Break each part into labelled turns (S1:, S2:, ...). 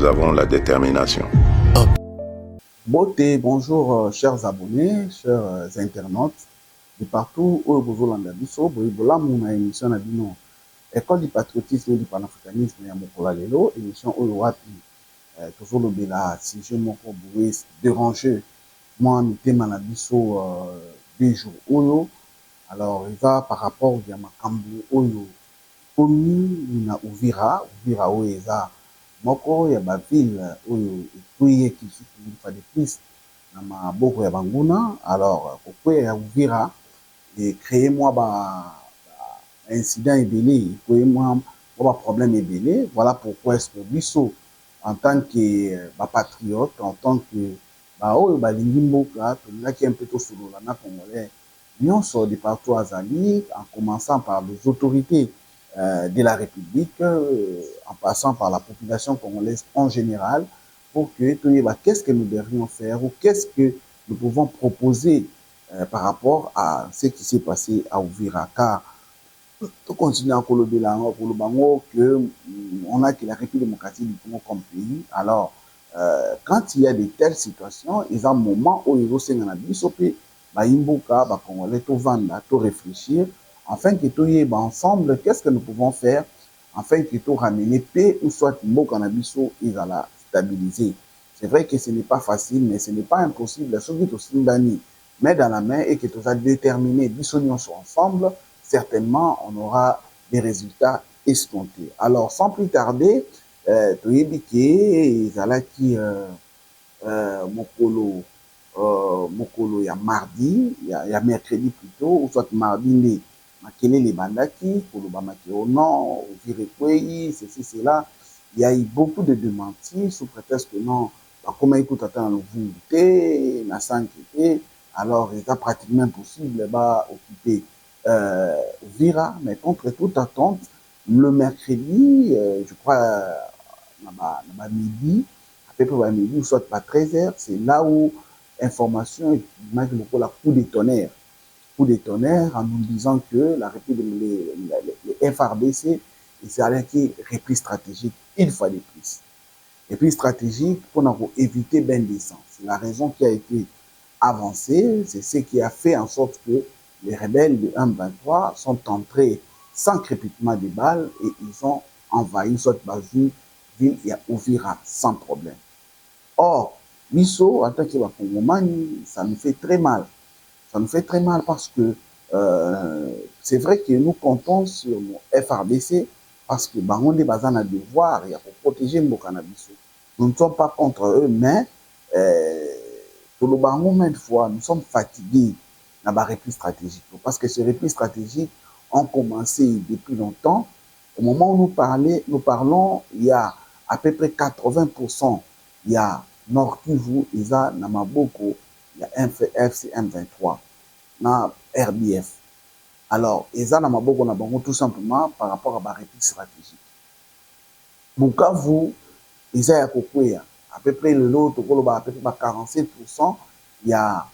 S1: nous avons la détermination.
S2: Beauté, bonjour chers abonnés, chers internautes, de partout où vous avez biso, boibola mon émission na bino. École du patriotisme et du panafricanisme ya mokola lelo, émission oyo wapi toujours le bela si je moko boue déranger moi mitema na biso des jours oyo. Alors il va par rapport ya makambo oyo komi na Uvira oyo eza moko ya ba ville oyo ekuye kisusu fa de plus na maboko ya banguna. Alors kokwe ya Uvira et créer moi ba incident ebele, ekuye moi ba problème ebele. Voilà pourquoi est-ce que biso en tant que patriote, en tant que oyo balingi mboka tolingaki un peu tosolola na congolais nyonso de partout azali, en commençant par les autorités de la République, en passant par la population congolaise en général, pour que qu'est-ce que nous devrions faire ou qu'est-ce que nous pouvons proposer par rapport à ce qui s'est passé à Uvira. Car tout continue à Kolobango que on a que la République démocratique du Congo comme pays. Alors, quand il y a de telles situations, il y a un moment où il faut Baimboka, Congolais, tout vendre, tout réfléchir, afin que tout y ensemble, qu'est-ce que nous pouvons faire, afin que tout ramener paix ou soit Mboka Nabiso, il va la stabiliser. C'est vrai que ce n'est pas facile, mais ce n'est pas impossible. Ceux qui sont main dans la main et que tout a déterminé, bisognon sont ensemble, certainement on aura des résultats escomptés. Alors, sans plus tarder, tout y dit qui mokolo ya mardi ya mercredi plutôt ou soit mardi nde makelele bandaki koloba makeo non virekwei ceci cela. Il y a eu beaucoup de démentis sous prétexte que non bakoma ekuta ta na lovungu te na sanke te. Alors il est pratiquement impossible ba occuper Vira, mais contre toute attente le mercredi je crois na midi à peu près midi ou soit pas 13h, c'est là où information et la coup de tonnerre en nous disant que la République, les FRDC, c'est avec qui reprise stratégique une fois de plus. Reprise stratégique pour éviter ben descente. C'est la raison qui a été avancée, c'est ce qui a fait en sorte que les rebelles de M23 sont entrés sans crépitement de balles et ils ont envahi une sorte de ville et Uvira sans problème. Or, Misso, en tant que Congomani, ça nous fait très mal. Ça nous fait très mal parce que c'est vrai que nous comptons sur nos FRDC parce que on est basé devoir pour protéger Mboka na biso. Nous ne sommes pas contre eux, mais pour le bango maintes fois, nous sommes fatigués dans la repli stratégique. Parce que ces replis stratégiques ont commencé depuis longtemps. Au moment où nous parlons, il y a à peu près 80%. Il y a Nord Kivu, il y a Namaboko, il y a FCM23, na RDF. Alors, il y a Namaboko, tout simplement par rapport à la réplique stratégique. Bukavu, il y a à peu près l'autre, à peu près 47%, il y a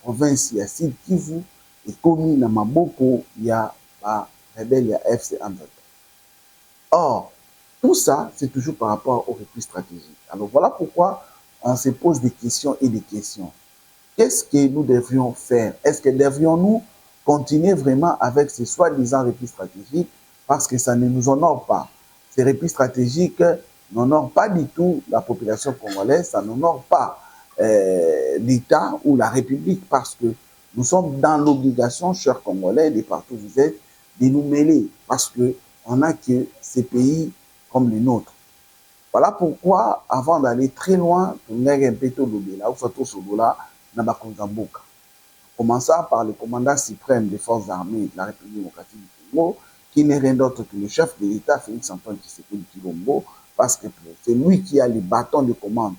S2: province, il y a Sud Kivu, et comme Namaboko, il y a rebelle, il y a FCM23. Or, tout ça, c'est toujours par rapport aux replis stratégiques. Alors voilà pourquoi on se pose des questions et des questions. Qu'est-ce que nous devrions faire? Est-ce que devrions-nous continuer vraiment avec ces soi-disant replis stratégiques parce que ça ne nous honore pas? Ces replis stratégiques n'honorent pas du tout la population congolaise, ça n'honore pas l'État ou la République parce que nous sommes dans l'obligation, chers Congolais, de partout où vous êtes, de nous mêler parce qu'on a que ces pays comme les nôtres. Voilà pourquoi, avant d'aller très loin, on a un peu de là, commençant par le commandant suprême des forces armées de la République démocratique du Congo, qui n'est rien d'autre que le chef de l'État, Félix Antoine Tshisekedi Tshilombo, parce que c'est lui qui a les bâtons de commande.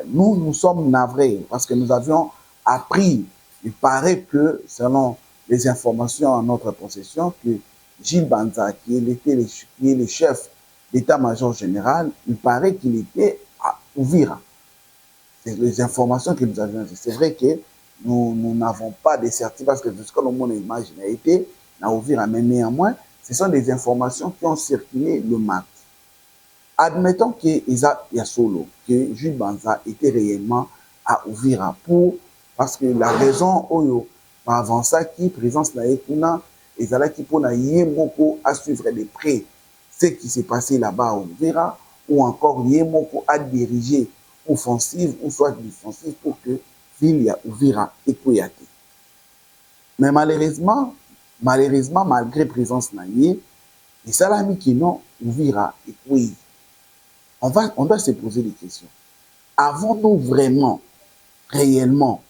S2: Nous sommes navrés parce que nous avions appris, il paraît que, selon les informations en notre possession, que Gilles Banza, qui est le chef d'état-major général, il paraît qu'il était à Uvira. C'est les informations que nous avions. C'est vrai que nous n'avons pas de certitude parce que jusqu'à le monde image n'a été à Uvira, mais néanmoins, ce sont des informations qui ont circulé le mardi. Admettons que Isa Yasolo, que Jules Banza était réellement à Uvira parce que la raison Oyo, avant ça, qui présence na Ekuna, et là qui pour Yemoko à suivre de près ce qui s'est passé là-bas à Uvira, ou encore Yemoko à diriger offensive ou soit défensive pour que ville ya Uvira ekoyate. Mais malheureusement, malgré présence na Yé, et ça l'a mis qui non, Uvira ekoyi. On doit se poser des questions. Avons-nous vraiment, réellement,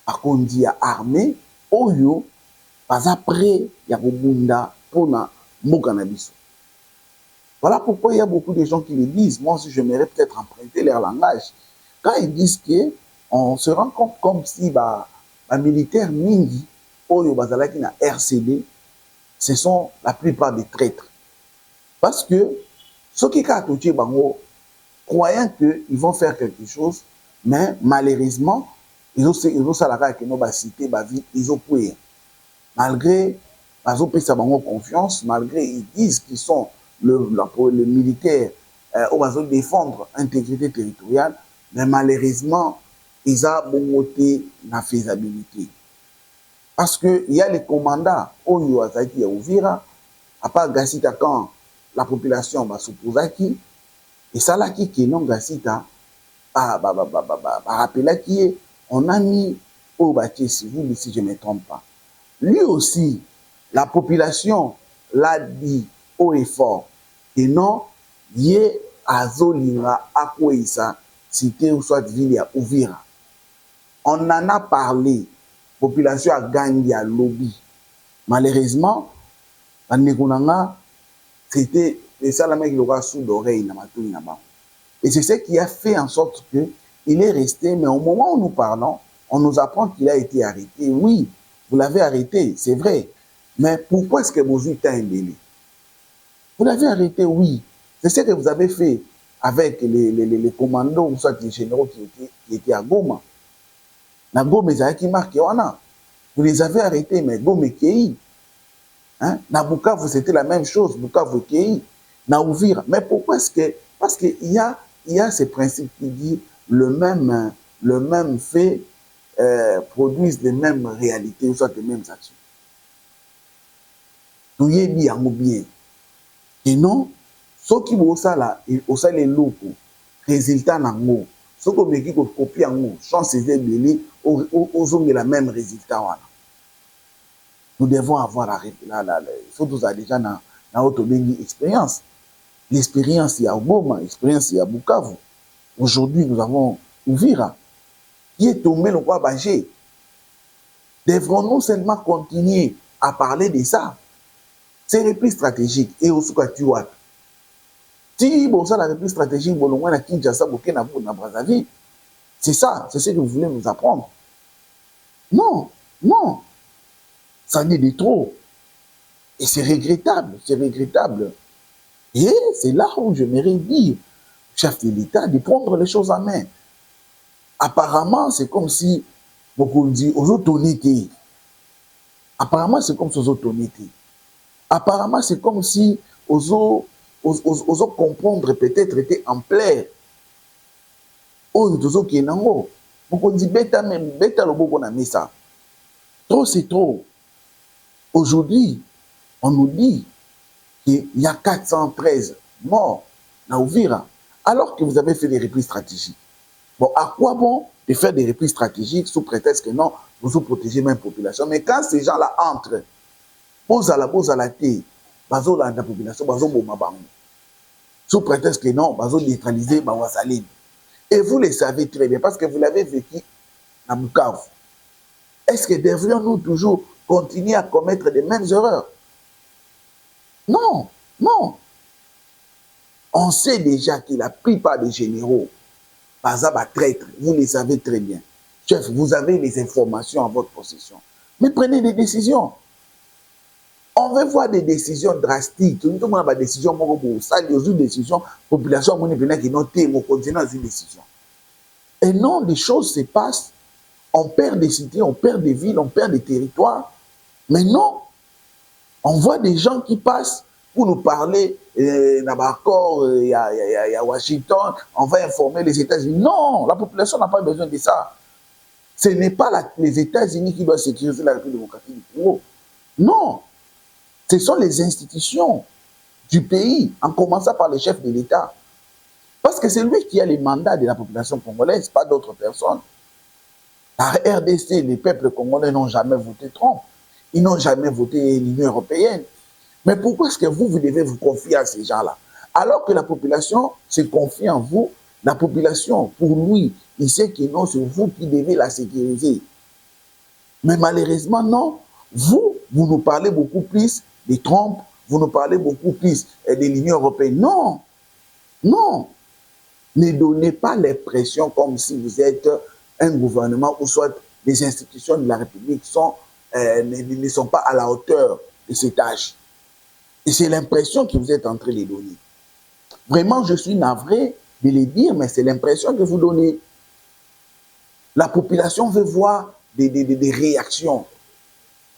S2: par contre, dit à armée, Oyo, pas après, il y a Bunda pour na Mokanabiso. Voilà pourquoi il y a beaucoup de gens qui le disent. Moi aussi, j'aimerais peut-être emprunter leur langage. Quand ils disent qu'on se rend compte comme si les militaires Mingi, Oyo Bazalaki na RCD, ce sont la plupart des traîtres. Parce que ceux qui ont bango, croyant qu'ils vont faire quelque chose, mais malheureusement, ils ont salarié que nos cité, ils ont pris. Malgré, ils ont pris sa confiance, malgré ils disent qu'ils sont le militaire, ils vont défendre l'intégrité territoriale, mais malheureusement, ils ont bongoté la faisabilité. Parce qu'il y a les commandants, Oyo Azaki ya Uvira, à part Gassita quand la population va s'opposer qui, et ça là qui non Gassita, rappelez qui on a mis au bâtiment civil, si je ne me trompe pas. Lui aussi, la population l'a dit haut et fort, et non, yé azolinga akwesa, cité ou soit ville à Uvira. On en a parlé, population a gagné à lobby. Malheureusement, c'était ça la mec qui aura sous l'oreille. Et c'est ce qui a fait en sorte qu'il est resté, mais au moment où nous parlons, on nous apprend qu'il a été arrêté. Oui, vous l'avez arrêté, c'est vrai. Mais pourquoi est-ce que vous avez un délai? Vous l'avez arrêté, oui. C'est ce que vous avez fait avec les commandos, ou soit les généraux qui étaient à Goma. Na Goma, qui marque, vous les avez arrêtés, mais Goma Kei. Hein? Na Bukavu, c'était la même chose, Bukavu Kei. Na Uvira. Mais pourquoi est-ce que... Parce qu'il y a ce principe qui dit le même fait produisent les mêmes réalités, ou soit les mêmes actions. Tout y est bien, bien. Et non, ceux qui vont ça là, au sein les locaux, résultat n'ango, ceux qui vont copier en haut, chance c'est belé, aux la même résultat. Voilà. Nous devons avoir surtout ça déjà dans notre expérience. L'expérience il y a Goma, l'expérience il y a Bukavu. Aujourd'hui, nous avons Uvira, qui est tombé le roi Bagé. Devrons-nous seulement continuer à parler de ça? C'est repli stratégique et au Soukatiouat. Si bon ça la repli stratégique, bon on a Kinshasa, Burkina Faso, Brazzaville, c'est ça, c'est ce que vous voulez nous apprendre. Non, non, ça n'est de trop. Et c'est regrettable, c'est regrettable. Et c'est là où j'aimerais dire, chef de l'État, de prendre les choses en main. Apparemment, c'est comme si, beaucoup disent, aux autorités. Apparemment, c'est comme si aux autorités. Apparemment, c'est comme si aux comprendre peut-être était en plaie. Oh, tous qui est en haut. Beaucoup disent, bêta même, bêta le beau qu'on a mis ça. Trop, c'est trop. Aujourd'hui, on nous dit qu'il y a 413 morts dans Uvira, alors que vous avez fait des replis stratégiques. Bon, à quoi bon de faire des replis stratégiques sous prétexte que non, vous protégez même la population? Mais quand ces gens-là entrent, la thé, bazo la population, bazo bomabang, sous prétexte que non, bazo neutraliser Bawasaline. Et vous le savez très bien, parce que vous l'avez vécu à Bukavu. Est-ce que devrions-nous toujours continuer à commettre les mêmes erreurs? Non, non. On sait déjà que la plupart des généraux, par exemple, traîtres, vous les savez très bien. Chef, vous avez les informations en votre possession. Mais prenez des décisions. On veut voir des décisions drastiques. Tout le monde a des décisions, ça, des décisions, population, qui notent, mon continent, des décisions. Et non, les choses se passent. On perd des cités, on perd des villes, on perd des territoires. Mais non, on voit des gens qui passent pour nous parler d'accord, il y a Washington, on va informer les États-Unis. Non, la population n'a pas besoin de ça. Ce n'est pas les États-Unis qui doivent sécuriser la République démocratique du Congo. Non, ce sont les institutions du pays, en commençant par le chef de l'État. Parce que c'est lui qui a les mandats de la population congolaise, pas d'autres personnes. La RDC, les peuples congolais n'ont jamais voté Trump. Ils n'ont jamais voté l'Union européenne. Mais pourquoi est-ce que vous devez vous confier à ces gens-là? Alors que la population se confie en vous, la population, pour lui, il sait que non, c'est vous qui devez la sécuriser. Mais malheureusement, non. Vous nous parlez beaucoup plus de Trump, vous nous parlez beaucoup plus de l'Union européenne. Non, non. Ne donnez pas l'impression comme si vous êtes un gouvernement ou soit les institutions de la République ne sont pas à la hauteur de ces tâches. Et c'est l'impression que vous êtes en train de donner. Vraiment, je suis navré de le dire, mais c'est l'impression que vous donnez. La population veut voir des réactions.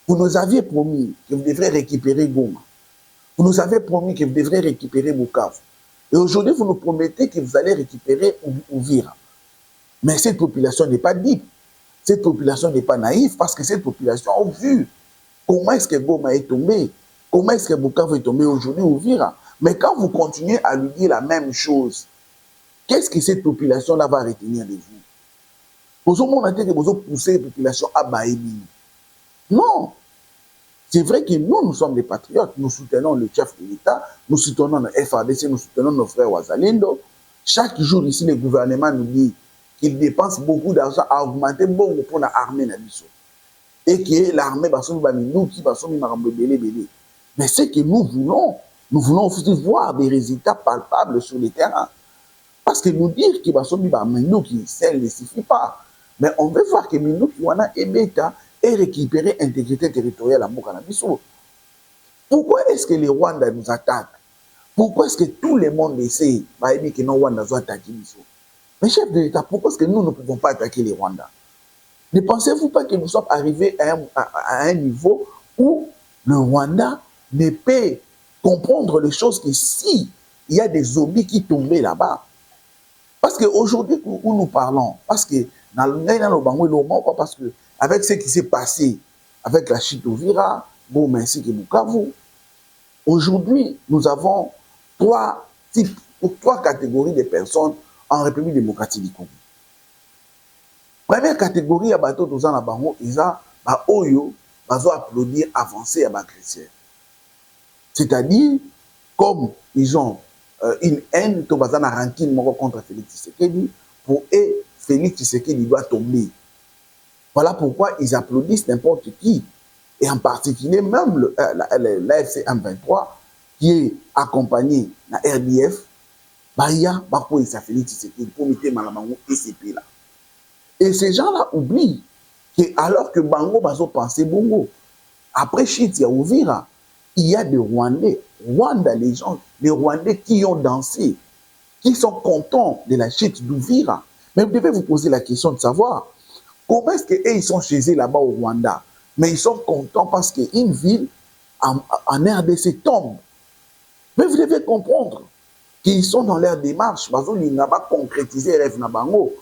S2: Vous nous aviez promis que vous devrez récupérer Goma. Vous nous avez promis que vous devrez récupérer Bukavu. Et aujourd'hui, vous nous promettez que vous allez récupérer Uvira. Mais cette population n'est pas digne. Cette population n'est pas naïve parce que cette population a vu comment est-ce que Goma est tombé. Comment est-ce que Bukavu est tombé aujourd'hui Uvira. Mais quand vous continuez à lui dire la même chose, qu'est-ce que cette population-là va retenir de vous? Vous avez dit que vous poussez la population à Baïbi. Non. C'est vrai que nous sommes des patriotes. Nous soutenons le chef de l'État, nous soutenons le FADC, nous soutenons nos frères Wazalendo. Chaque jour ici, le gouvernement nous dit qu'il dépense beaucoup d'argent à augmenter beaucoup pour l'armée. Et que l'armée va se mais ce que nous voulons aussi voir des résultats palpables sur le terrain. Parce que nous dire que ça ne suffit pas. Mais on veut voir que Minouki Wana et Beta aient récupéré l'intégrité territoriale à Mokanabiso. Pourquoi est-ce que les Rwandais nous attaquent? Pourquoi est-ce que tout le monde essaie que nos Rwandais doivent attaquer Biso? Mais chef de l'État, pourquoi est-ce que nous ne pouvons pas attaquer les Rwandais? Ne pensez-vous pas que nous sommes arrivés à un niveau où le Rwanda ne peut comprendre les choses que si il y a des zombies qui tombaient là-bas? Parce qu'aujourd'hui, où nous parlons, parce que parce que avec ce qui s'est passé avec la chute d'Uvira, Goma ainsi que Bukavu, aujourd'hui, nous avons trois catégories de personnes en République démocratique du Congo. Première catégorie, il y a bateau dans la bango, ils ont applaudir avancer à chrétien. C'est-à-dire, comme ils ont une haine, tout bazan a ranking contre Félix Tshisekedi, pour eux, Félix Tshisekedi doit tomber. Voilà pourquoi ils applaudissent n'importe qui. Et en particulier, même l'AFC M23, qui est accompagné de la RDF, il y a Félix Tshisekedi pour mettre Malamango et ces pays-là. Et ces gens-là oublient que alors que Bango Bazo pensait Bongo, après Chiti à Uvira, il y a des Rwandais, les Rwandais qui ont dansé, qui sont contents de la chute d'Uvira. Mais vous devez vous poser la question de savoir comment est-ce qu'ils sont chez eux là-bas au Rwanda. Mais ils sont contents parce qu'une ville en RDC tombe. Mais vous devez comprendre qu'ils sont dans leur démarche, parce qu'ils n'ont pas concrétisé les rêves Nabango.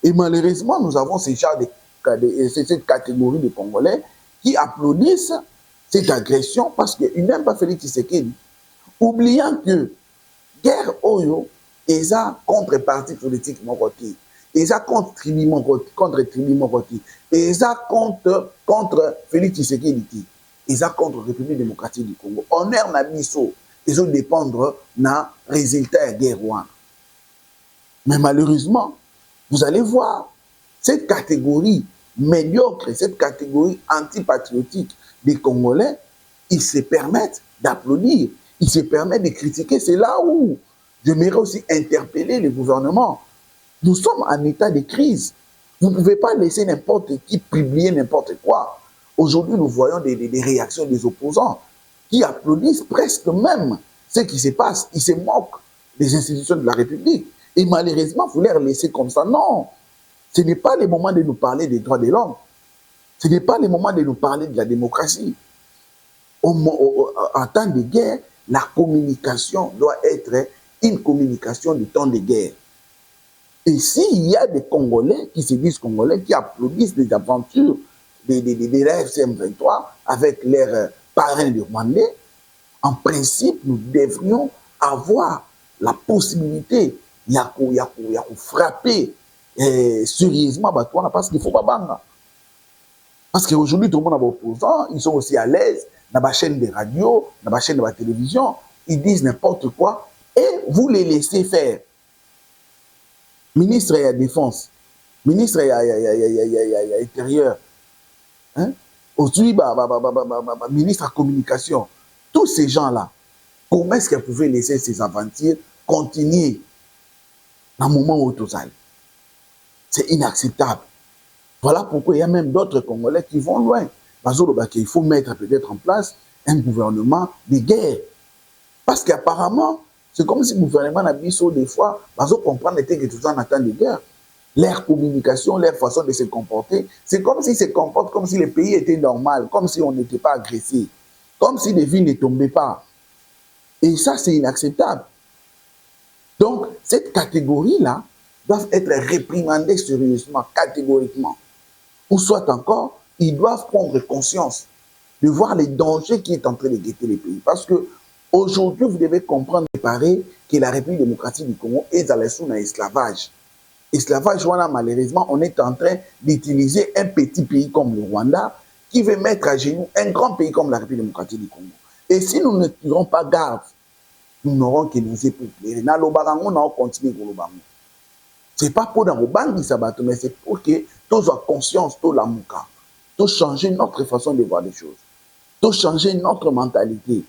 S2: Et malheureusement, nous avons cette catégorie de Congolais qui applaudissent cette agression parce qu'ils n'aiment pas Félix Tshisekedi, oubliant que guerre Oyo est un contrepartie politique Mokoti, est un contre tribu Mokoti, est un contre Félix Tshisekedi, est un contre la République démocratique du Congo. On est en abisso, ils ont dépendre na résultat de guerre Rwanda. Mais malheureusement, vous allez voir, cette catégorie médiocre, cette catégorie antipatriotique des Congolais, ils se permettent d'applaudir, ils se permettent de critiquer. C'est là où j'aimerais aussi interpeller le gouvernement. Nous sommes en état de crise. Vous ne pouvez pas laisser n'importe qui publier n'importe quoi. Aujourd'hui, nous voyons des réactions des opposants qui applaudissent presque même ce qui se passe. Ils se moquent des institutions de la République. Et malheureusement, vous les laissez comme ça. Non, ce n'est pas le moment de nous parler des droits de l'homme. Ce n'est pas le moment de nous parler de la démocratie. En temps de guerre, la communication doit être une communication du temps de guerre. Et s'il y a des Congolais qui se disent Congolais, qui applaudissent les aventures de la FCM23 avec leurs parrains du Rwandais, en principe, nous devrions avoir la possibilité de frapper sérieusement Batouana parce qu'il ne faut pas banga. Parce qu'aujourd'hui, tout le monde est opposant, ils sont aussi à l'aise dans la chaîne de radio, dans la chaîne de la télévision, ils disent n'importe quoi et vous les laissez faire. Ministre de la Défense, ministre de l'Intérieur, hein? Aujourd'hui, ministre de la Communication, tous ces gens-là, comment est-ce qu'ils pouvaient laisser ces aventures continuer dans le moment où tout ça? C'est inacceptable. Voilà pourquoi il y a même d'autres Congolais qui vont loin. Il faut mettre peut-être en place un gouvernement de guerre. Parce qu'apparemment, c'est comme si le gouvernement a dit des fois, comprendre que tout ça en attend de guerre. Leur communication, leur façon de se comporter, c'est comme s'ils se comportent comme si le pays était normal, comme si on n'était pas agressé, comme si les villes ne tombaient pas. Et ça, c'est inacceptable. Donc, cette catégorie-là doit être réprimandée sérieusement, catégoriquement. Ou soit encore, ils doivent prendre conscience de voir les dangers qui est en train de guetter les pays. Parce que aujourd'hui, vous devez comprendre et parer que la République démocratique du Congo est dans l'esclavage. Esclavage, voilà, malheureusement, on est en train d'utiliser un petit pays comme le Rwanda qui veut mettre à genoux un grand pays comme la République démocratique du Congo. Et si nous ne tirons pas garde, nous n'aurons que nous épouser. Dans le barango, on continue pour le barango. Ce n'est pas pour dans le banc sabato, mais c'est pour que tous aient conscience, tous la mouka, tous changer notre façon de voir les choses, tous changer notre mentalité,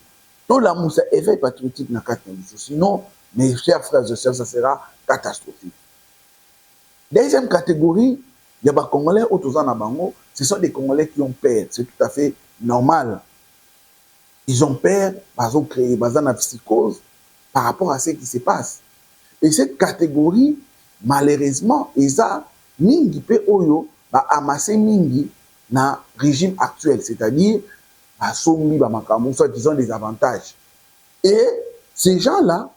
S2: tous la moussa éveil patriotique dans quatre minutes. Sinon, mes chers frères et sœurs, ça sera catastrophique. Deuxième catégorie, il y a des Congolais autour de Bango, ce sont des Congolais qui ont peur, c'est tout à fait normal. Ils ont peur, ils ont créé une psychose par rapport à ce qui se passe. Et cette catégorie, malheureusement, ils ont mingi pe oyo ba amassé mingi na régime actuel, c'est-à-dire ba sombi ba makambo, soit ils ont des avantages. Et ces gens-là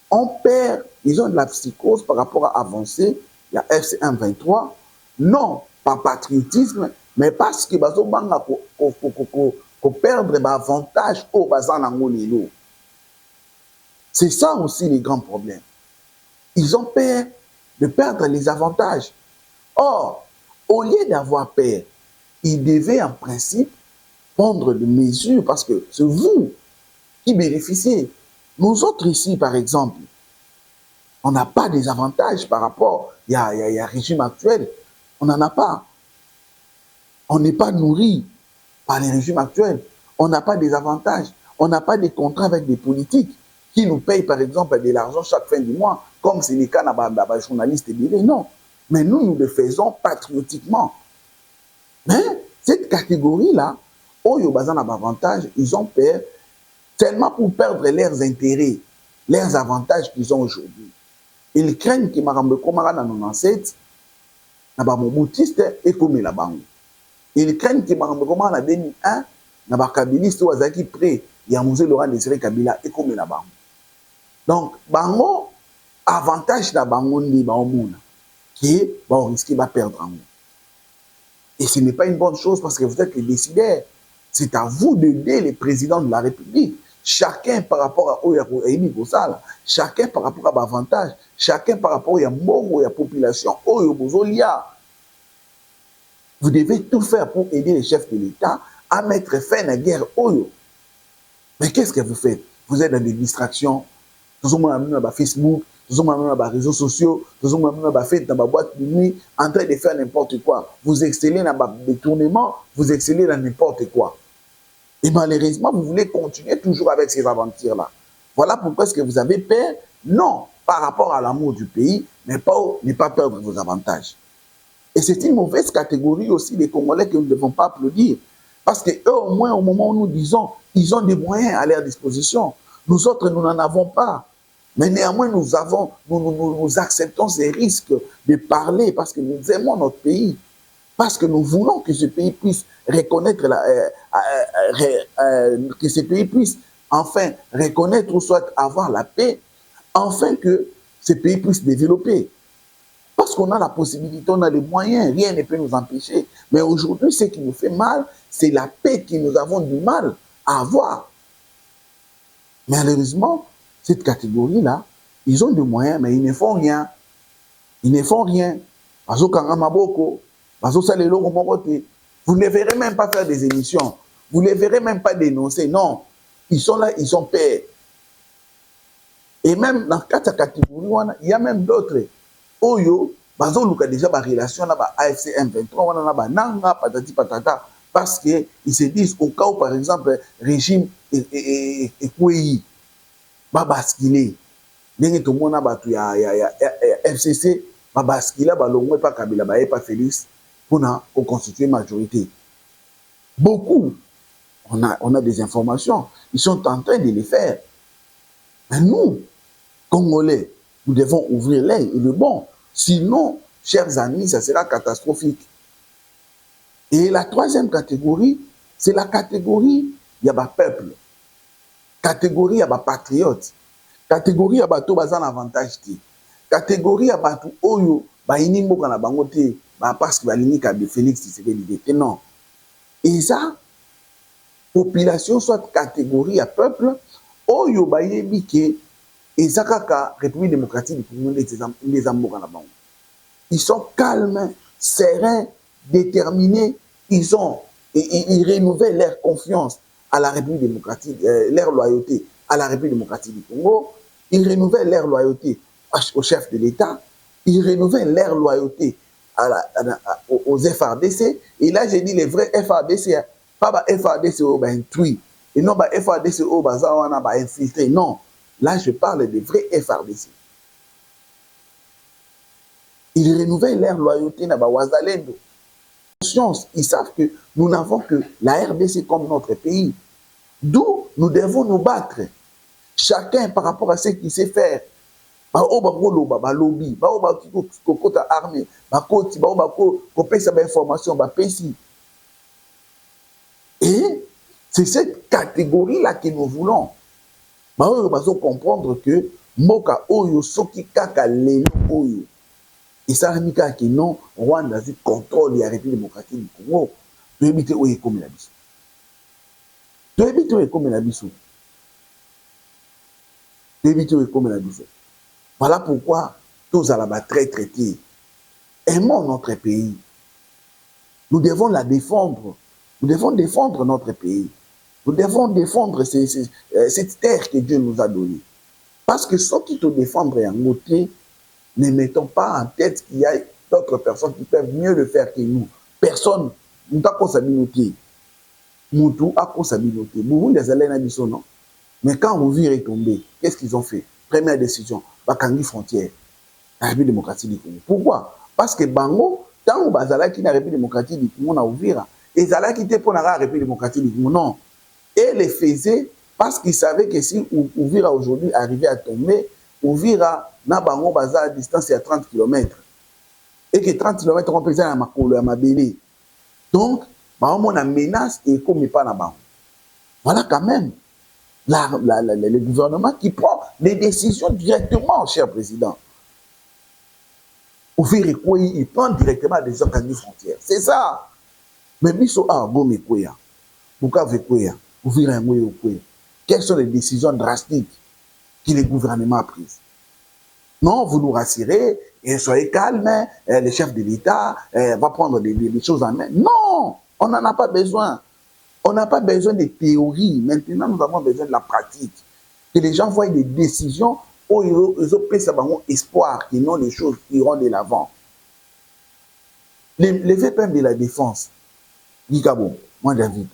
S2: ont peur, ils ont de la psychose par rapport à avancer. Il y a FC123, non pas patriotisme, mais parce que bazo banga ko perdre l'avantage au bazan angolelo. C'est ça aussi les grands problèmes. Ils ont peur de perdre les avantages. Or, au lieu d'avoir peur, ils devaient en principe prendre des mesures parce que c'est vous qui bénéficiez. Nous autres ici, par exemple, on n'a pas des avantages par rapport il y a régime actuel. On n'en a pas. On n'est pas nourri par les régimes actuels. On n'a pas des avantages. On n'a pas des contrats avec des politiques qui nous payent, par exemple, de l'argent chaque fin du mois, comme c'est le cas dans les journalistes. Non. Mais nous le faisons patriotiquement. Mais cette catégorie-là, où ils ont avantage, ils ont peur tellement pour perdre leurs intérêts, leurs avantages qu'ils ont aujourd'hui. Ils craignent que Marambe Komara dans 97, n'a moboutiste et comme la banque. Ils craignent que Marambe Komara dans 2001, n'a kabiliste ou azaki prêt, il y a Mosé Laurent Désiré Kabila et comme la banque. Donc, bango, avantage na bango ni baomuna, qui est, bon, risque de perdre en vous. Et ce n'est pas une bonne chose parce que vous êtes les décideurs. C'est à vous d'aider les présidents de la République. Chacun par rapport à Oyakoumi Gosala, chacun par rapport à l'avantage, chacun par rapport à la population, Oyobozolia. Vous devez tout faire pour aider les chefs de l'État à mettre fin à la guerre Oyo. Mais qu'est-ce que vous faites? Vous êtes dans des distractions. Vous êtes dans Facebook, vous êtes dans les réseaux sociaux, vous êtes dans la boîte de nuit, en train de faire n'importe quoi. Vous excellez dans le détournement, vous excellez dans n'importe quoi. Et malheureusement, vous voulez continuer toujours avec ces aventures-là. Voilà pourquoi est-ce que vous avez peur? Non, par rapport à l'amour du pays, mais pas ne pas perdre vos avantages. Et c'est une mauvaise catégorie aussi des Congolais que nous ne devons pas applaudir. Parce qu'eux, au moins, au moment où nous disons, ils ont des moyens à leur disposition. Nous autres, nous n'en avons pas. Mais néanmoins, nous acceptons ces risques de parler parce que nous aimons notre pays. Parce que nous voulons que ce pays puisse reconnaître, que ce pays puisse enfin reconnaître ou soit avoir la paix, afin que ce pays puisse développer. Parce qu'on a la possibilité, on a les moyens, rien ne peut nous empêcher. Mais aujourd'hui, ce qui nous fait mal, c'est la paix que nous avons du mal à avoir. Malheureusement, cette catégorie-là, ils ont des moyens, mais ils ne font rien. Ils ne font rien. Vous ne verrez même pas faire des émissions. Vous ne verrez même pas dénoncer. Non. Ils sont là, ils sont pères. Et même dans cette catégorie, il y a même d'autres. Oyo, bazo luka déjà ba relation na ba AFC M23 wana na ba nanga patati patata parce que ils se disent au cas où par exemple régime et kouyi ba basculer ndenge to mona batu ya FCC ba basculer ba longwe pa Kabila ba pas Félix pour constituer majorité. Beaucoup on a des informations, ils sont en train de les faire. Mais nous Congolais, nous devons ouvrir l'œil et le bon. Sinon, chers amis, ça sera catastrophique. Et la troisième catégorie, c'est la catégorie, il y a des peuples. Catégorie, il y a des patriotes. Catégorie, il y a des gens avantage. Catégorie, il y a des oyo, parce que Félix Tshisekedi. Non. Et ça, population, soit catégorie, il y a peuple, oyo, bayebi et ça, la République démocratique du Congo, ils sont calmes, sereins, déterminés. Ils renouvellent leur confiance à la République démocratique, leur loyauté à la République démocratique du Congo. Ils renouvellent leur loyauté au chef de l'État. Ils renouvellent leur loyauté aux FRDC. Et là, j'ai dit les vrais FRDC, pas les FRDC au Bentui, et non les FRDC au Bazawana, infiltré. Non. Là, je parle des vrais FRDC. Ils renouvellent leur loyauté dans Wazalendo. Ils savent que nous n'avons que la RDC comme notre pays. D'où nous devons nous battre. Chacun par rapport à ce qu'il sait faire. Et c'est cette catégorie-là que nous voulons. Nous devons comprendre que Moka Oyo Soki Kaka Lelo Oyo. Et ça a mis que non, Rwanda contrôle la République démocratique du Congo. Tu éviter Oyo comme la biso. Tu éviter Oyo comme la biso. Tu éviter Oyo comme la biso. Voilà pourquoi tous à la très traités. Aimons notre pays. Nous devons la défendre. Nous devons défendre notre pays. Nous devons défendre cette terre que Dieu nous a donnée. Parce que ceux qui te défendent en côté, ne mettons pas en tête qu'il y a d'autres personnes qui peuvent mieux le faire que nous. Personne n'a pas sa communauté. Moutou a sa communauté. Vous les allez dans le non. Mais quand vous est tombé, qu'est-ce qu'ils ont fait? Première décision, Bakangi frontière, la République démocratique du Congo. Pourquoi? Parce que Bango, tant que Bazala qui est la République démocratique du Congo, on a ouvert. Et Zala qui était pour la République démocratique du Congo, non. Et les faisait parce qu'ils savaient que si Ouvira aujourd'hui arrivait à tomber, Ouvira n'a pas à distance à 30 km. Et que 30 km on peut à Makolo, à Mabélé. Donc, on a menace et comme pas là-bas. Voilà quand même le gouvernement qui prend les décisions directement, cher président. Ouvira il prend directement des décisions à frontières. C'est ça. Mais biso a gomé koya. Bukavu koya. Quelles sont les décisions drastiques que le gouvernement a prises? Non, vous nous rassurez, et soyez calmes, le chef de l'État va prendre des choses en main. Non, on n'en a pas besoin. On n'a pas besoin de théorie. Maintenant, nous avons besoin de la pratique. Que les gens voient des décisions où ils ont espoir, qu'ils ont les choses qui iront de l'avant. Les VPM de la défense, Gikabo, moi David,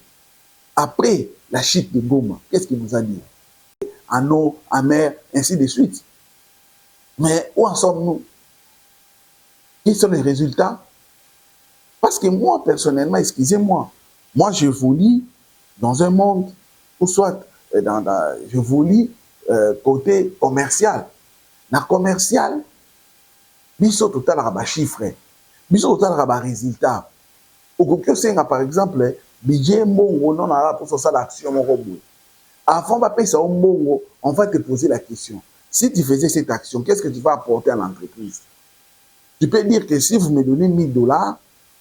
S2: après la chute de Goma, qu'est-ce qu'il vous a dit? En eau, en mer, ainsi de suite. Mais où en sommes-nous? Quels sont les résultats? Parce que moi, personnellement, excusez-moi, moi, je vous lis dans un monde, ou soit, je vous lis côté commercial. La commercial, biso total raba chiffre, biso total raba résultat. Au Par exemple, budget mongo non ala pour ça l'action mon robot. Avant de payer ça au Mbongo, on va te poser la question. Si tu faisais cette action, qu'est-ce que tu vas apporter à l'entreprise? Tu peux dire que si vous me donnez 1 000 $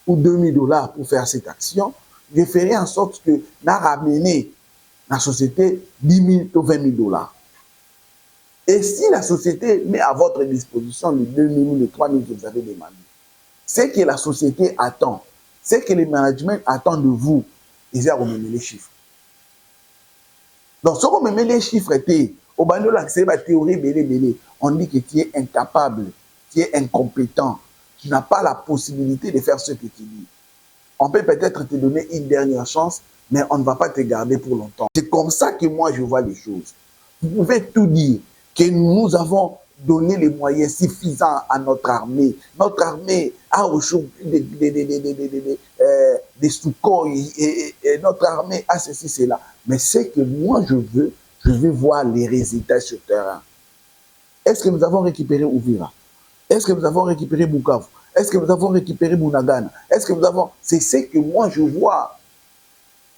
S2: ou 2 000 $ pour faire cette action, je ferai en sorte que n'a ramené la société 10 000 ou 20 000 $. Et si la société met à votre disposition les 2 000 ou les 3 000 que vous avez demandé, ce que la société attend, ce que le management attend de vous, ils ont remis les chiffres. Donc, si on met les chiffres, au bandeau, c'est la théorie belé. On dit que tu es incapable, tu es incompétent, tu n'as pas la possibilité de faire ce que tu dis. On peut peut-être te donner une dernière chance, mais on ne va pas te garder pour longtemps. C'est comme ça que moi je vois les choses. Vous pouvez tout dire, que nous avons donné les moyens suffisants à notre armée. Notre armée a aujourd'hui des Sukhoi et notre armée a ceci, cela. Mais c'est que moi je veux voir les résultats sur le terrain. Est-ce que nous avons récupéré Ouvira? Est-ce que nous avons récupéré Bukavu? Est-ce que nous avons récupéré Bunagana? Est-ce que nous avons... C'est ce que moi je vois,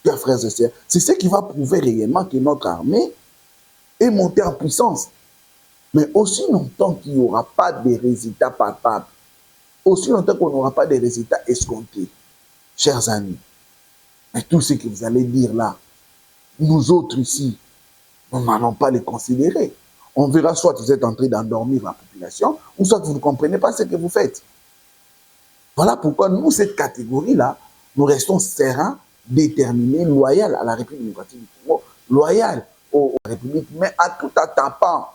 S2: chers frères et sœurs. C'est ce qui va prouver réellement que notre armée est montée en puissance. Mais aussi longtemps qu'il n'y aura pas de résultats palpables, aussi longtemps qu'on n'aura pas de résultats escomptés, chers amis, mais tout ce que vous allez dire là, nous autres ici, nous n'allons pas les considérer. On verra soit vous êtes en train d'endormir la population, ou soit vous ne comprenez pas ce que vous faites. Voilà pourquoi nous, cette catégorie-là, nous restons sereins, déterminés, loyaux à la République démocratique du Congo, loyaux à la République, mais à tout en tapant,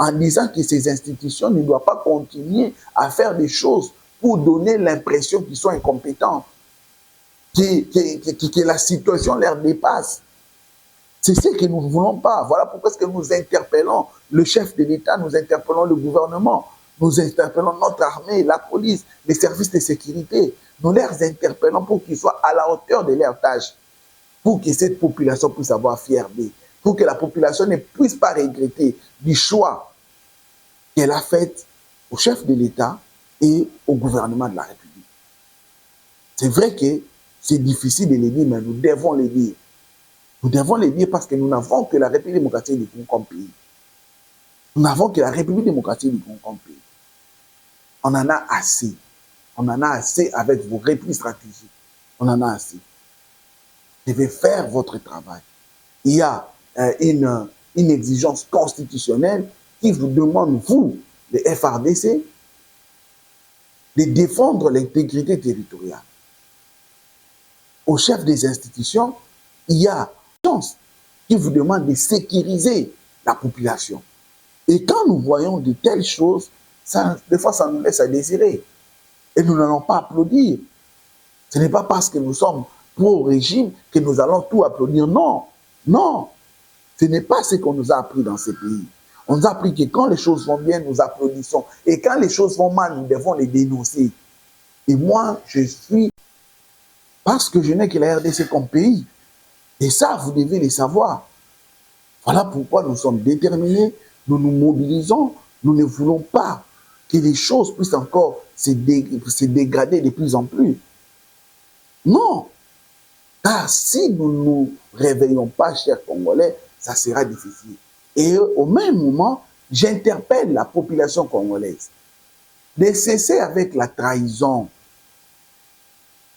S2: en disant que ces institutions ne doivent pas continuer à faire des choses pour donner l'impression qu'ils sont incompétents, que la situation leur dépasse. C'est ce que nous ne voulons pas. Voilà pourquoi nous interpellons le chef de l'État, nous interpellons le gouvernement, nous interpellons notre armée, la police, les services de sécurité. Nous les interpellons pour qu'ils soient à la hauteur de leur tâche, pour que cette population puisse avoir fier d'eux, pour que la population ne puisse pas regretter du choix qu'elle a fait au chef de l'État et au gouvernement de la République. C'est vrai que c'est difficile de le dire, mais nous devons le dire. Nous devons le dire parce que nous n'avons que la République démocratique du Congo comme pays. Nous n'avons que la République démocratique du Congo comme pays. On en a assez. On en a assez avec vos replis stratégiques. On en a assez. Vous devez faire votre travail. Il y a une exigence constitutionnelle qui vous demande, vous, le FRDC, de défendre l'intégrité territoriale. Au chef des institutions, il y a une chance qui vous demande de sécuriser la population. Et quand nous voyons de telles choses, des fois, ça nous laisse à désirer. Et nous n'allons pas applaudir. Ce n'est pas parce que nous sommes pro-régime que nous allons tout applaudir. Non, non. Ce n'est pas ce qu'on nous a appris dans ces pays. On nous a appris que quand les choses vont bien, nous applaudissons. Et quand les choses vont mal, nous devons les dénoncer. Et moi, je suis... Parce que je n'ai que la RDC comme pays. Et ça, vous devez le savoir. Voilà pourquoi nous sommes déterminés, nous nous mobilisons, nous ne voulons pas que les choses puissent encore se dégrader de plus en plus. Non. Car si nous ne nous réveillons pas, chers Congolais, ça sera difficile. Et au même moment, j'interpelle la population congolaise de cesser avec la trahison.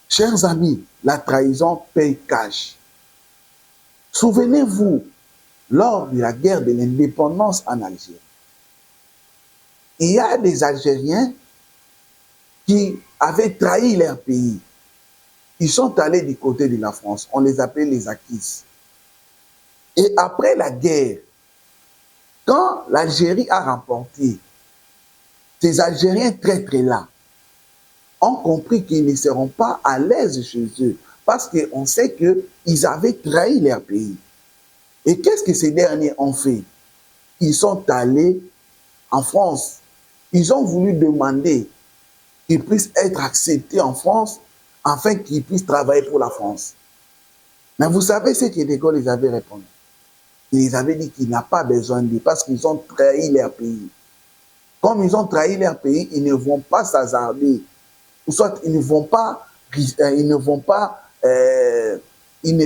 S2: Chers amis, la trahison paye cash. Souvenez-vous, lors de la guerre de l'indépendance en Algérie, il y a des Algériens qui avaient trahi leur pays. Ils sont allés du côté de la France. On les appelait les Akis. Et après la guerre, quand l'Algérie a remporté, ces Algériens traîtres-là ont compris qu'ils ne seront pas à l'aise chez eux parce qu'on sait qu'ils avaient trahi leur pays. Et qu'est-ce que ces derniers ont fait? Ils sont allés en France. Ils ont voulu demander qu'ils puissent être acceptés en France afin qu'ils puissent travailler pour la France. Mais vous savez ce que De Gaulle les avait répondu? Il les avait dit qu'il n'a pas besoin d'eux parce qu'ils ont trahi leur pays. Comme ils ont trahi leur pays, ils ne vont pas s'hasarder. Ou soit ils ne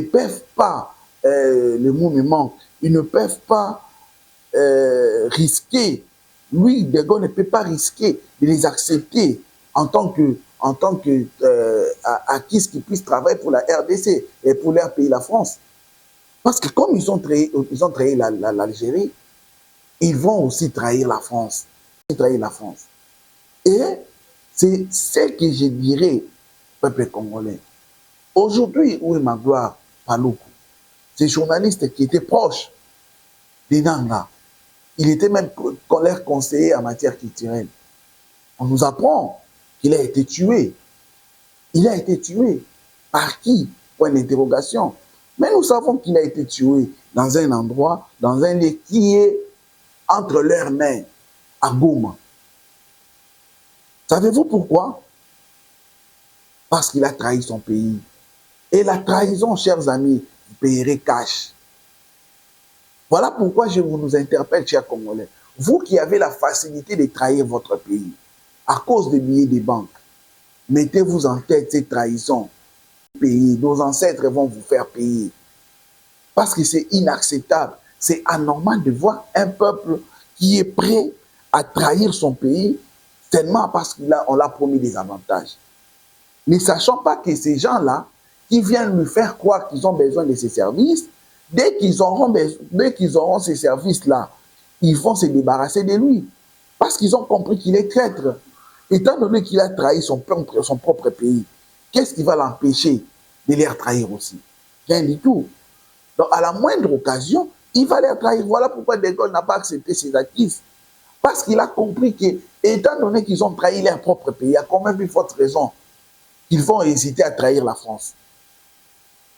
S2: peuvent pas, le mot me manque, ils ne peuvent pas risquer. Lui, De Gaulle ne peut pas risquer de les accepter en tant que acquis qui puisse travailler pour la RDC et pour leur pays, la France. Parce que comme ils ont trahi l'Algérie, ils vont aussi trahir la France. Trahir la France. Et c'est ce que je dirais, peuple congolais. Aujourd'hui, où est Magloire Paluku? Ces journalistes qui étaient proches des Nanga, il était même leur conseiller en matière culturelle. On nous apprend qu'il a été tué. Il a été tué. Par qui? Point d'interrogation. Mais nous savons qu'il a été tué dans un endroit, dans un lieu qui est entre leurs mains, à Goma. Savez-vous pourquoi? Parce qu'il a trahi son pays. Et la trahison, chers amis, vous payerez cash. Voilà pourquoi je vous interpelle, chers Congolais. Vous qui avez la facilité de trahir votre pays à cause des billets des banques, mettez-vous en tête ces trahisons. Nos ancêtres vont vous faire payer. Parce que c'est inacceptable. C'est anormal de voir un peuple qui est prêt à trahir son pays seulement parce qu'on l'a promis des avantages. Ne sachant pas que ces gens-là, qui viennent lui faire croire qu'ils ont besoin de ces services, dès qu'ils auront ces services-là, ils vont se débarrasser de lui. Parce qu'ils ont compris qu'il est traître. Étant donné qu'il a trahi son propre pays, qu'est-ce qui va l'empêcher de les trahir aussi? Rien du tout. Donc, à la moindre occasion, il va les trahir. Voilà pourquoi De Gaulle n'a pas accepté ses acquis. Parce qu'il a compris que, étant donné qu'ils ont trahi leur propre pays, il y a quand même une forte raison qu'ils vont hésiter à trahir la France.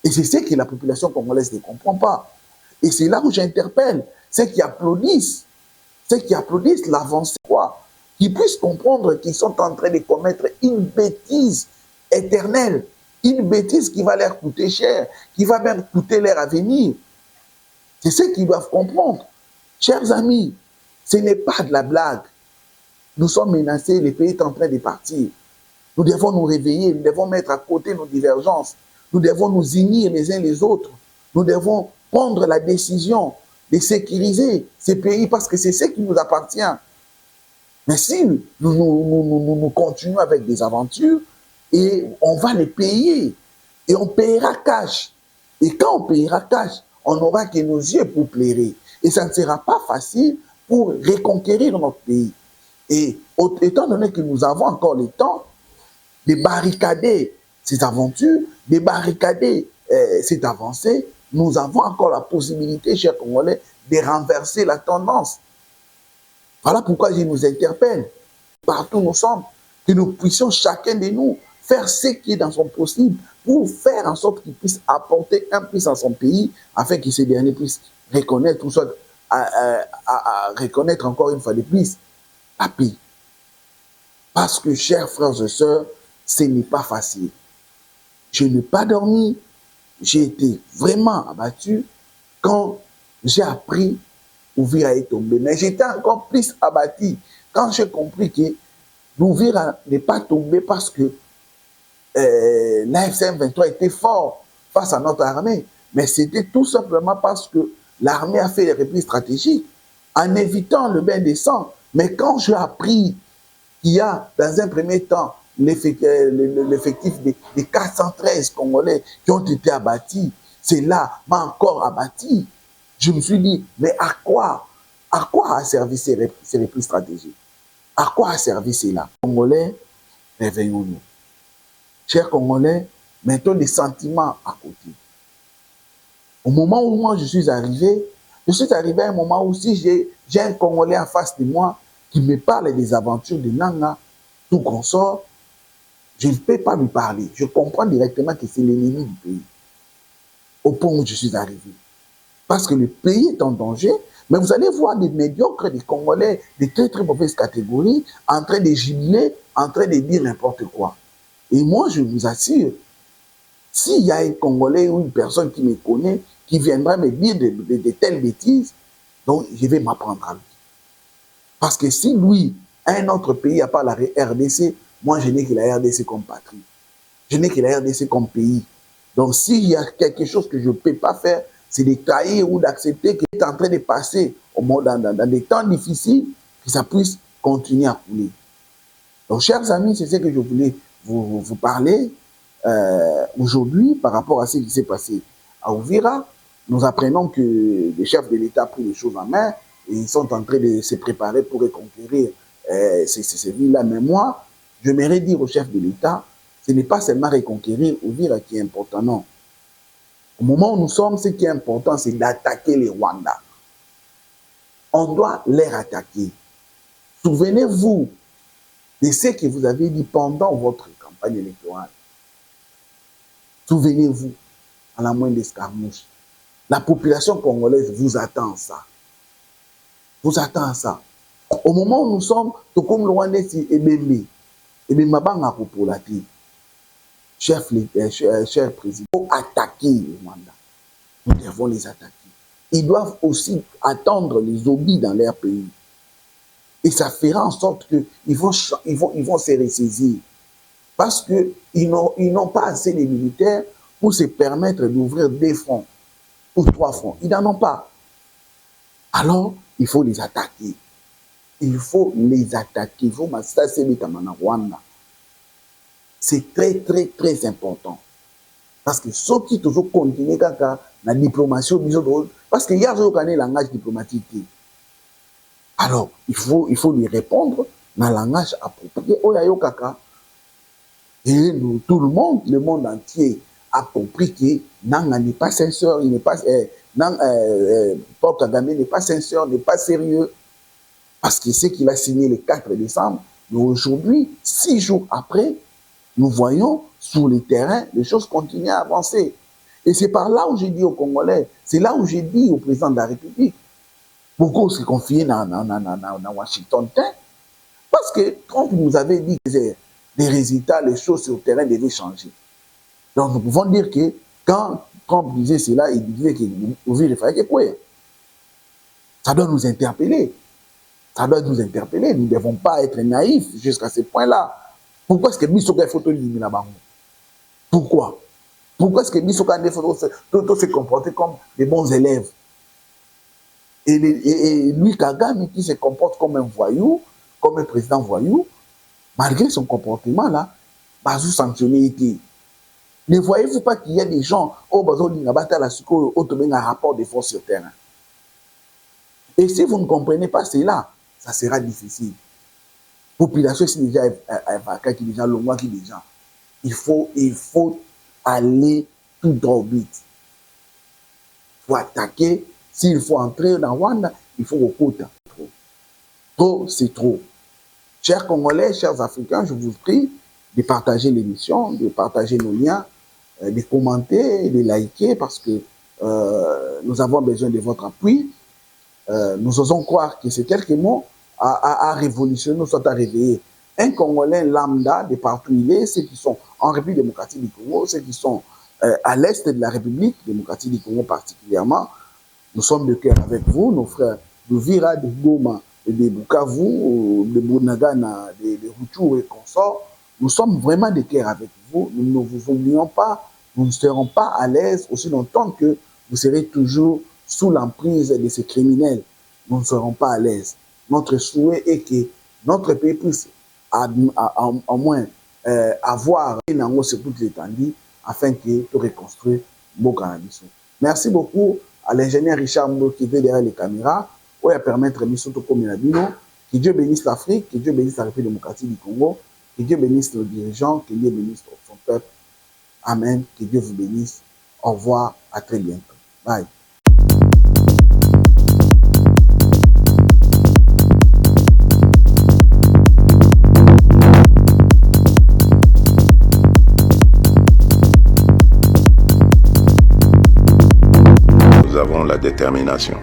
S2: Et c'est ce que la population congolaise ne comprend pas. Et c'est là où j'interpelle ceux qui applaudissent l'avancée, qu'ils puissent comprendre qu'ils sont en train de commettre une bêtise éternelle, une bêtise qui va leur coûter cher, qui va même coûter leur avenir. C'est ce qu'ils doivent comprendre. Chers amis, ce n'est pas de la blague. Nous sommes menacés, le pays est en train de partir. Nous devons nous réveiller, nous devons mettre à côté nos divergences. Nous devons nous unir les uns les autres. Nous devons prendre la décision de sécuriser ces pays parce que c'est ce qui nous appartient. Mais si nous continuons avec des aventures, et on va les payer, et on payera cash. Et quand on payera cash, on n'aura que nos yeux pour pleurer. Et ça ne sera pas facile pour reconquérir notre pays. Et étant donné que nous avons encore le temps de barricader ces aventures, de barricader cette avancée, nous avons encore la possibilité, chers Congolais, de renverser la tendance. Voilà pourquoi je nous interpelle, partout où nous sommes, que nous puissions chacun de nous faire ce qui est dans son possible pour faire en sorte qu'il puisse apporter un plus à son pays afin que ces derniers puissent reconnaître, ou soit reconnaître encore une fois de plus, Papi. Parce que, chers frères et sœurs, ce n'est pas facile. Je n'ai pas dormi, j'ai été vraiment abattu quand j'ai appris Uvira est tombé. Mais j'étais encore plus abattu quand j'ai compris que l'Uvira n'est pas tombé parce que l'AFC M23 était fort face à notre armée. Mais c'était tout simplement parce que l'armée a fait des replis stratégiques en évitant le bain de sang. Mais quand j'ai appris qu'il y a, dans un premier temps, l'effectif des 413 Congolais qui ont été abattus, c'est là, m'a encore abattu. Je me suis dit, mais à quoi a servi ces replis stratégiques? À quoi a servi cela? Congolais, réveillons-nous. Chers Congolais, mettons des sentiments à côté. Au moment où moi je suis arrivé à un moment où si j'ai un Congolais en face de moi qui me parle des aventures de Nanga, tout consort, je ne peux pas lui parler. Je comprends directement que c'est l'ennemi du pays. Au point où je suis arrivé. Parce que le pays est en danger, mais vous allez voir des médiocres, des Congolais, de très très mauvaises catégories, en train de jubiler, en train de dire n'importe quoi. Et moi, je vous assure, s'il y a un Congolais ou une personne qui me connaît, qui viendra me dire de telles bêtises, donc je vais m'apprendre à lui. Parce que si lui, un autre pays, à part la RDC, moi je n'ai que la RDC comme patrie. Je n'ai que la RDC comme pays. Donc s'il y a quelque chose que je ne peux pas faire, c'est de trahir ou d'accepter qu'il est en train de passer dans des temps difficiles, que ça puisse continuer à couler. Donc, chers amis, c'est ce que je voulais vous parler aujourd'hui par rapport à ce qui s'est passé à Uvira. Nous apprenons que les chefs de l'État ont pris les choses en main et ils sont en train de se préparer pour reconquérir ces villes-là. Mais moi, j'aimerais dire aux chefs de l'État, ce n'est pas seulement reconquérir Uvira qui est important, non. Au moment où nous sommes, ce qui est important, c'est d'attaquer les Rwandais. On doit les attaquer. Souvenez-vous de ce que vous avez dit pendant votre campagne électorale. Souvenez-vous, à la moindre escarmouche, la population congolaise vous attend ça. Vous attend ça. Au moment où nous sommes, tout comme le Rwandais, c'est Ebembe. Ebembe Banga Popolati. Cher président, il faut attaquer les Rwandais. Nous devons les attaquer. Ils doivent aussi attendre les zombies dans leur pays. Et ça fera en sorte qu'ils vont se ressaisir. Parce qu'ils n'ont pas assez de militaires pour se permettre d'ouvrir 2 fronts ou 3 fronts. Ils n'en ont pas. Alors, il faut les attaquer. Il faut les attaquer. Il faut masser les Rwanda. C'est très, très, très important. Parce que ceux qui toujours continuent dans la diplomatie, parce qu'il y a un langage diplomatique. Alors, il faut lui répondre dans le langage approprié. Et tout le monde entier a compris que Nanga n'est pas sincère, il n'est pas, Paul Kagame n'est pas sincère, n'est pas sérieux. Parce que c'est qu'il a signé le 4 décembre. Mais aujourd'hui, 6 jours après, nous voyons sur le terrain, les choses continuent à avancer. Et c'est par là où j'ai dit aux Congolais, c'est là où j'ai dit au président de la République, beaucoup se confient dans Washington, parce que Trump nous avait dit que les résultats, les choses sur le terrain devaient changer. Donc nous pouvons dire que quand Trump disait cela, il disait qu'il fallait quoi. Ça doit nous interpeller. Ça doit nous interpeller. Nous ne devons pas être naïfs jusqu'à ce point-là. Pourquoi est-ce que Bisoka faut là-bas? Pourquoi? Pourquoi est-ce que Bisoka faut se comporter comme des bons élèves? Et lui, Kagame, qui se comporte comme un voyou, comme un président voyou, malgré son comportement là, Bazou sanctionné. Ne voyez-vous pas qu'il y a des gens au Bazou Lingabata la Suko autobé un rapport de force sur terrain? Et si vous ne comprenez pas cela, ça sera difficile. Population c'est déjà évacuée, qui déjà loin, qui déjà. Il faut aller tout droit au but. Il faut attaquer. S'il faut entrer dans Rwanda, il faut au côté. Trop, c'est trop. Chers Congolais, chers Africains, je vous prie de partager l'émission, de partager nos liens, de commenter, de liker, parce que nous avons besoin de votre appui. Nous osons croire que ces quelques mots à révolutionner, soit à réveiller un Congolais lambda de partout il est, ceux qui sont en République démocratique du Congo, ceux qui sont à l'est de la République démocratique du Congo particulièrement. Nous sommes de cœur avec vous, nos frères de Vira, de Goma, de Bukavu, de Bunagana, de Rutshuru et consorts. Nous sommes vraiment de cœur avec vous. Nous ne vous oublions pas, nous ne serons pas à l'aise aussi longtemps que vous serez toujours sous l'emprise de ces criminels. Nous ne serons pas à l'aise. Notre souhait est que notre pays puisse au moins avoir un angle sur toute l'étendue afin que tout reconstruire Bokanabissou. Merci beaucoup à l'ingénieur Richard Mbo qui est derrière les caméras pour permettre Missoto Kominabino. Que Dieu bénisse l'Afrique, que Dieu bénisse la République démocratique du Congo, que Dieu bénisse nos dirigeants, que Dieu bénisse son peuple. Amen. Que Dieu vous bénisse. Au revoir. À très bientôt. Bye.
S1: Nous avons la détermination.